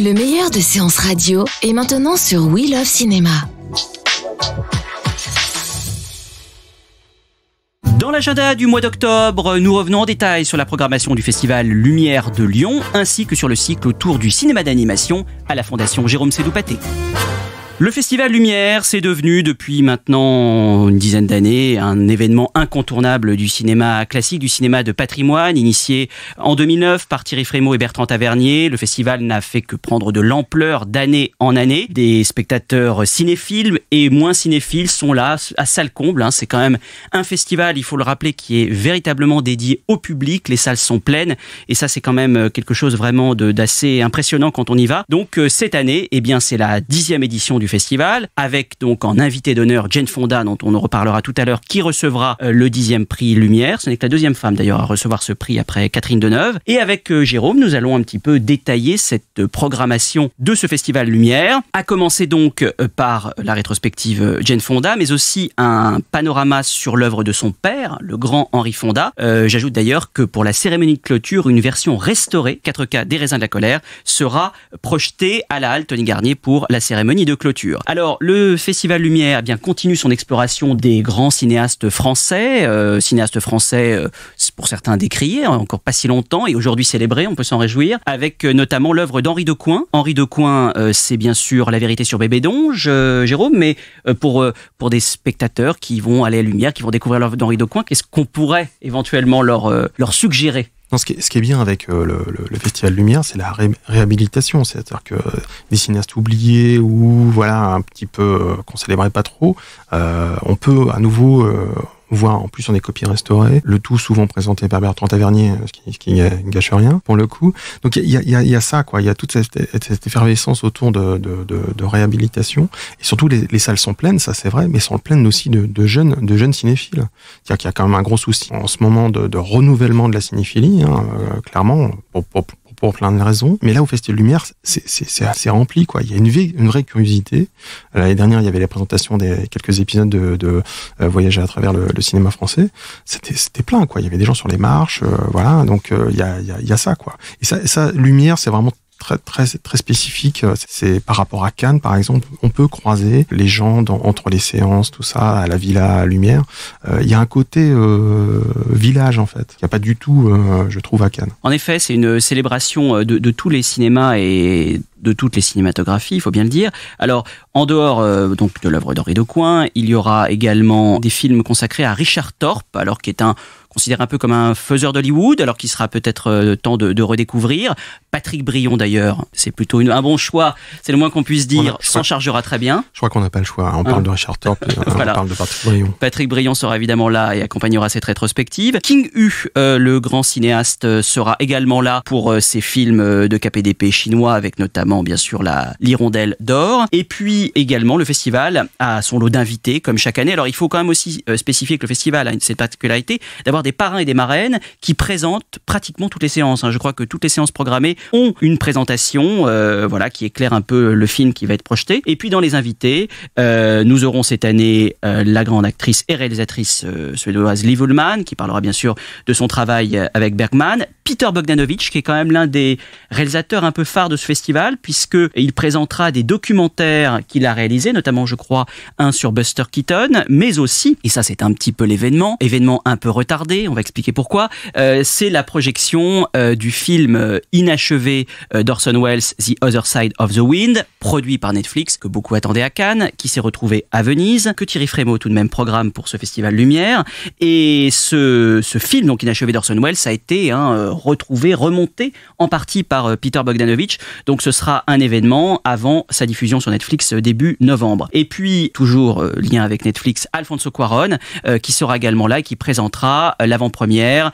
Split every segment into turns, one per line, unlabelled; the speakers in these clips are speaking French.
Le meilleur de séances radio est maintenant sur We Love Cinéma.
Dans l'agenda du mois d'octobre, nous revenons en détail sur la programmation du Festival Lumière de Lyon, ainsi que sur le cycle autour du cinéma d'animation à la Fondation Jérôme Sédou-Pathé. Le Festival Lumière, c'est devenu depuis maintenant une dizaine d'années un événement incontournable du cinéma classique, du cinéma de patrimoine, initié en 2009 par Thierry Frémaux et Bertrand Tavernier. Le festival n'a fait que prendre de l'ampleur d'année en année. Des spectateurs cinéphiles et moins cinéphiles sont là à salle comble. C'est quand même un festival, il faut le rappeler, qui est véritablement dédié au public. Les salles sont pleines et ça, c'est quand même quelque chose vraiment d'assez impressionnant quand on y va. Donc cette année, c'est la 10e édition du festival, avec donc en invité d'honneur Jane Fonda, dont on en reparlera tout à l'heure, qui recevra le 10e prix Lumière. Ce n'est que la deuxième femme d'ailleurs à recevoir ce prix après Catherine Deneuve. Et avec Jérôme, nous allons un petit peu détailler cette programmation de ce festival Lumière. À commencer donc par la rétrospective Jane Fonda, mais aussi un panorama sur l'œuvre de son père, le grand Henri Fonda. J'ajoute d'ailleurs que pour la cérémonie de clôture, une version restaurée 4K des Raisins de la colère sera projetée à la halle Tony Garnier pour la cérémonie de clôture. Alors, le Festival Lumière continue son exploration des grands cinéastes français, pour certains décriés, encore pas si longtemps, et aujourd'hui célébrés, on peut s'en réjouir, avec notamment l'œuvre d'Henri Decoing. Henri Decoing, c'est bien sûr La vérité sur Bébé Donge, Jérôme, mais pour des spectateurs qui vont aller à Lumière, qui vont découvrir l'œuvre d'Henri Decoing, qu'est-ce qu'on pourrait éventuellement leur suggérer ?
Non, ce qui est bien avec le Festival Lumière, c'est la réhabilitation. C'est-à-dire que des cinéastes oubliés ou un petit peu qu'on célébrait pas trop, on peut à nouveau voir en plus sur des copies restaurées, le tout souvent présenté par Bertrand Tavernier, ce qui gâche rien pour le coup. Donc il y a ça, quoi. Il y a toute cette effervescence autour de réhabilitation, et surtout les salles sont pleines, ça c'est vrai, mais sont pleines aussi de jeunes cinéphiles. C'est-à-dire qu'il y a quand même un gros souci en ce moment de renouvellement de la cinéphilie, clairement, pour plein de raisons. Mais là, au Festival Lumière, c'est assez rempli, quoi. Il y a une vraie curiosité. L'année dernière, il y avait la présentation des quelques épisodes de Voyager à travers le cinéma français. C'était plein, quoi. Il y avait des gens sur les marches, Donc, il y a ça, quoi. Et ça, Lumière, c'est vraiment très spécifique. C'est par rapport à Cannes, par exemple, on peut croiser les gens entre les séances, tout ça, à la Villa Lumière. Il y a un côté village, en fait. Il n'y a pas du tout, je trouve, à Cannes.
En effet, c'est une célébration de tous les cinémas et de toutes les cinématographies, il faut bien le dire. Alors, en dehors donc de l'œuvre d'Henri Decoing, il y aura également des films consacrés à Richard Thorpe, alors qui est considéré un peu comme un faiseur d'Hollywood, alors qu'il sera peut-être temps de redécouvrir. Patrick Brion, d'ailleurs, c'est plutôt un bon choix, c'est le moins qu'on puisse dire, s'en chargera très bien.
Je crois qu'on n'a pas le choix, on parle de Richard Thorpe, on parle de Patrick Brion.
Patrick Brion sera évidemment là et accompagnera cette rétrospective. King Hu, le grand cinéaste, sera également là pour ses films de KPDP chinois, avec notamment, bien sûr, l'Hirondelle d'or. Et puis, également, le festival a son lot d'invités, comme chaque année. Alors, il faut quand même aussi spécifier que le festival a cette particularité d'avoir des parrains et des marraines qui présentent pratiquement toutes les séances. Je crois que toutes les séances programmées ont une présentation qui éclaire un peu le film qui va être projeté. Et puis dans les invités, nous aurons cette année la grande actrice et réalisatrice suédoise Liv Ullmann, qui parlera bien sûr de son travail avec Bergman. Peter Bogdanovich, qui est quand même l'un des réalisateurs un peu phares de ce festival, puisqu'il présentera des documentaires qu'il a réalisés, notamment, je crois, un sur Buster Keaton, mais aussi, et ça c'est un petit peu événement un peu retardé, on va expliquer pourquoi, c'est la projection du film inachevé d'Orson Welles, The Other Side of the Wind, produit par Netflix, que beaucoup attendaient à Cannes, qui s'est retrouvé à Venise, que Thierry Frémaux tout de même programme pour ce Festival Lumière. Et ce film, donc inachevé d'Orson Welles, a été remonté en partie par Peter Bogdanovich. Donc ce sera un événement avant sa diffusion sur Netflix début novembre. Et puis, toujours lien avec Netflix, Alfonso Cuarón, qui sera également là et qui présentera l'avant-première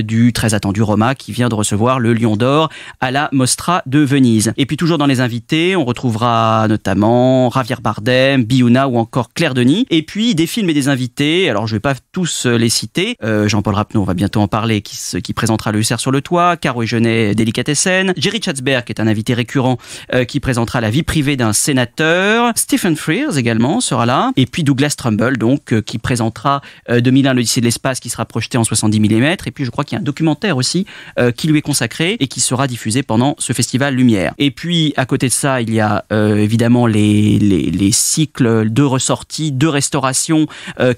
du très attendu Roma, qui vient de recevoir le Lion d'Or à la Mostra de Venise. Et puis toujours dans les invités, on retrouvera notamment Javier Bardem, Biouna ou encore Claire Denis. Et puis des films et des invités, alors je ne vais pas tous les citer, Jean-Paul Rapneau, on va bientôt en parler, qui présentera le concert sur le toit, Caro et Jeunet, Délicatessen, Jerry Chatzberg, qui est un invité récurrent, qui présentera la vie privée d'un sénateur, Stephen Frears également sera là, et puis Douglas Trumbull, donc, qui présentera 2001 l'Odyssée de l'espace, qui sera projeté en 70 mm, et puis je crois qu'il y a un documentaire aussi qui lui est consacré et qui sera diffusé pendant ce festival Lumière. Et puis à côté de ça, il y a évidemment les cycles de ressorties, de restauration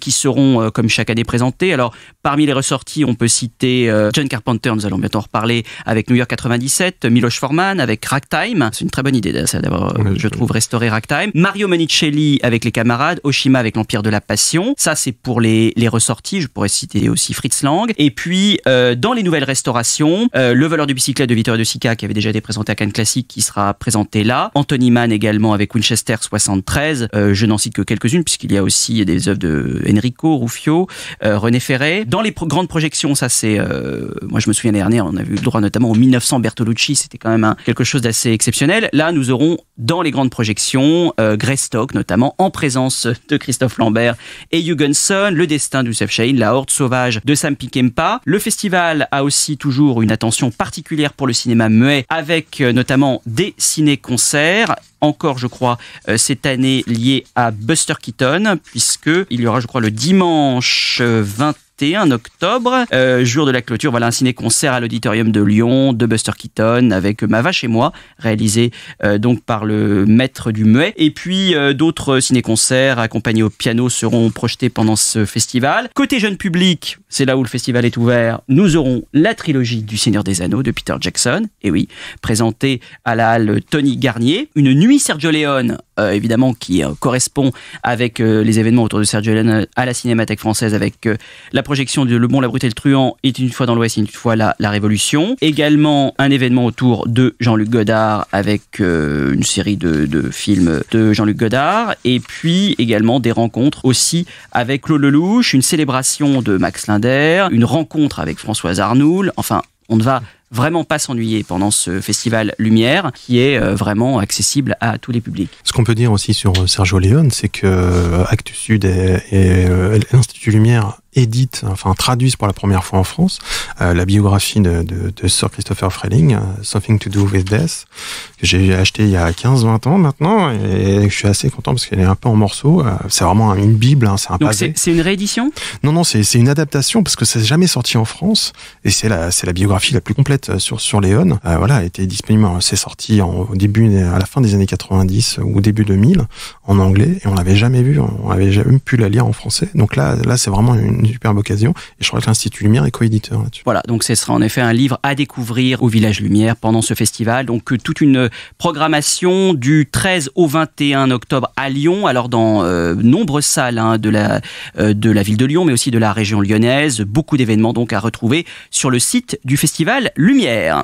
qui seront comme chaque année présentés. Alors parmi les ressorties, on peut citer John Carpenter, nous allons bientôt en reparler, avec New York 97, Miloš Forman avec Ragtime, c'est une très bonne idée ça d'avoir, je trouve, restauré Ragtime, Mario Monicelli avec Les Camarades, Oshima avec L'Empire de la Passion, ça c'est pour les ressorties, je pourrais citer aussi Fritz Lang. Et puis dans les nouvelles restaurations, Le voleur de bicyclette de Vittorio De Sica, qui avait déjà été présenté à Cannes Classique, qui sera présenté là, Anthony Mann également avec Winchester 73, je n'en cite que quelques-unes puisqu'il y a aussi des œuvres de Enrico Ruffio, René Ferré. Dans les grandes projections, ça c'est moi je me souviens l'année dernière, on a eu le droit notamment au 1900 Bertolucci, c'était quand même quelque chose d'assez exceptionnel. Là nous aurons dans les grandes projections Greystock notamment, en présence de Christophe Lambert et Hughenson, Le destin de Youssef Chahine, La horde sauvage de Sam Peckinpah. Le festival a aussi toujours une attention particulière pour le cinéma muet, avec notamment des ciné-concerts, encore je crois cette année lié à Buster Keaton, puisque il y aura je crois le dimanche 21 octobre, jour de la clôture, voilà un ciné-concert à l'Auditorium de Lyon de Buster Keaton avec Ma vache et moi, réalisé donc par le maître du muet. Et puis d'autres ciné-concerts accompagnés au piano seront projetés pendant ce festival. Côté jeune public, c'est là où le festival est ouvert, nous aurons la trilogie du Seigneur des Anneaux de Peter Jackson, et oui, présentée à la halle Tony Garnier. Une nuit Sergio Leone, évidemment, qui correspond avec les événements autour de Sergio Leone à la Cinémathèque française, avec la projection de Le Bon, la Brute et le Truand, est une fois dans l'Ouest, une fois la Révolution. Également un événement autour de Jean-Luc Godard avec une série de films de Jean-Luc Godard, et puis également des rencontres aussi avec Claude Lelouch, une célébration de Max Linder, une rencontre avec Françoise Arnoul. Enfin, on ne va vraiment pas s'ennuyer pendant ce festival Lumière, qui est vraiment accessible à tous les publics.
Ce qu'on peut dire aussi sur Sergio Leone, c'est que Actes Sud et l'Institut Lumière traduisent pour la première fois en France la biographie de Sir Christopher Freling, Something to Do with Death, que j'ai acheté il y a 15-20 ans maintenant, et je suis assez content parce qu'elle est un peu en morceaux. C'est vraiment une bible, c'est un pavé.
Donc c'est une réédition ?
Non, c'est une adaptation parce que ça n'est jamais sorti en France, et c'est la biographie la plus complète sur Leone. Voilà, elle était disponible, c'est sorti à la fin des années 90 ou début 2000 en anglais, et on l'avait jamais vu, on avait jamais pu la lire en français. Donc là c'est vraiment une superbe occasion, et je crois que l'Institut Lumière est coéditeur là-dessus.
Voilà, donc ce sera en effet un livre à découvrir au Village Lumière pendant ce festival. Donc toute une programmation du 13 au 21 octobre à Lyon, alors dans nombreuses salles de la ville de Lyon, mais aussi de la région lyonnaise. Beaucoup d'événements donc à retrouver sur le site du festival Lumière.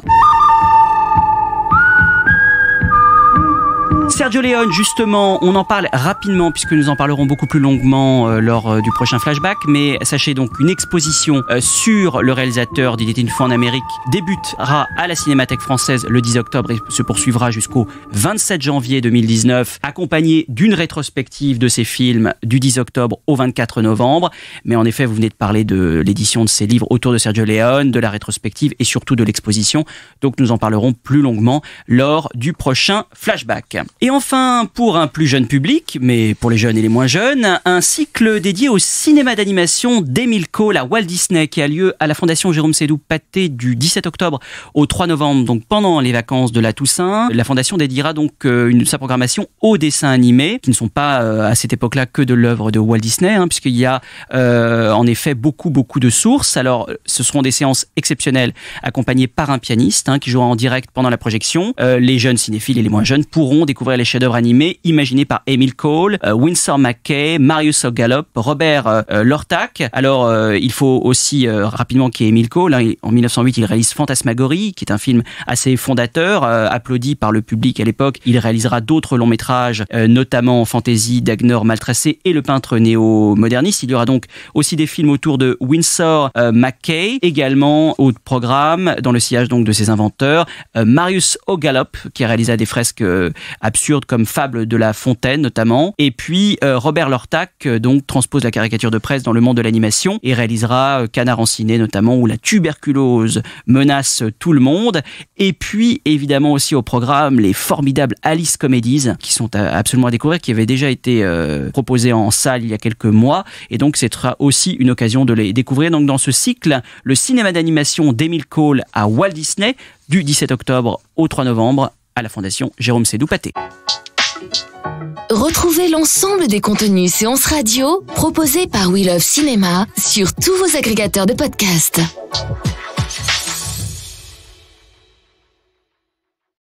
Sergio Leone, justement, on en parle rapidement puisque nous en parlerons beaucoup plus longuement lors du prochain flashback, mais sachez donc une exposition sur le réalisateur d'Il était une fois en Amérique débutera à la Cinémathèque française le 10 octobre et se poursuivra jusqu'au 27 janvier 2019, accompagnée d'une rétrospective de ses films du 10 octobre au 24 novembre. Mais en effet, vous venez de parler de l'édition de ses livres autour de Sergio Leone, de la rétrospective et surtout de l'exposition, donc nous en parlerons plus longuement lors du prochain flashback. Et enfin, pour un plus jeune public, mais pour les jeunes et les moins jeunes, un cycle dédié au cinéma d'animation d'Emile Cole à Walt Disney qui a lieu à la Fondation Jérôme Sédou-Paté du 17 octobre au 3 novembre, donc pendant les vacances de la Toussaint. La Fondation dédiera donc sa programmation aux dessins animés, qui ne sont pas à cette époque-là que de l'œuvre de Walt Disney, puisqu'il y a en effet beaucoup de sources. Alors, ce seront des séances exceptionnelles accompagnées par un pianiste qui jouera en direct pendant la projection. Les jeunes cinéphiles et les moins jeunes pourront découvrir les chefs-d'œuvre animés imaginés par Emile Cole, Winsor McCay, Marius O'Gallop, Robert Lortak. Alors, il faut aussi rapidement qu'il y ait Emile Cole. En 1908, il réalise Fantasmagorie, qui est un film assez fondateur, applaudi par le public à l'époque. Il réalisera d'autres longs métrages, notamment Fantaisie, Dagnor, Maltracé et Le peintre néo-moderniste. Il y aura donc aussi des films autour de Winsor McCay, également au programme, dans le sillage donc de ses inventeurs, Marius O'Gallop, qui a réalisé des fresques à absurdes comme Fable de La Fontaine notamment. Et puis Robert Lortac donc transpose la caricature de presse dans le monde de l'animation et réalisera Canard en ciné notamment, où la tuberculose menace tout le monde. Et puis évidemment aussi au programme les formidables Alice Comedies qui sont absolument à découvrir, qui avaient déjà été proposés en salle il y a quelques mois, et donc ce sera aussi une occasion de les découvrir. Donc dans ce cycle, le cinéma d'animation d'Emile Cole à Walt Disney du 17 octobre au 3 novembre à la Fondation Jérôme Sédou-Paté.
Retrouvez l'ensemble des contenus Séance Radio proposés par We Love Cinéma sur tous vos agrégateurs de podcasts.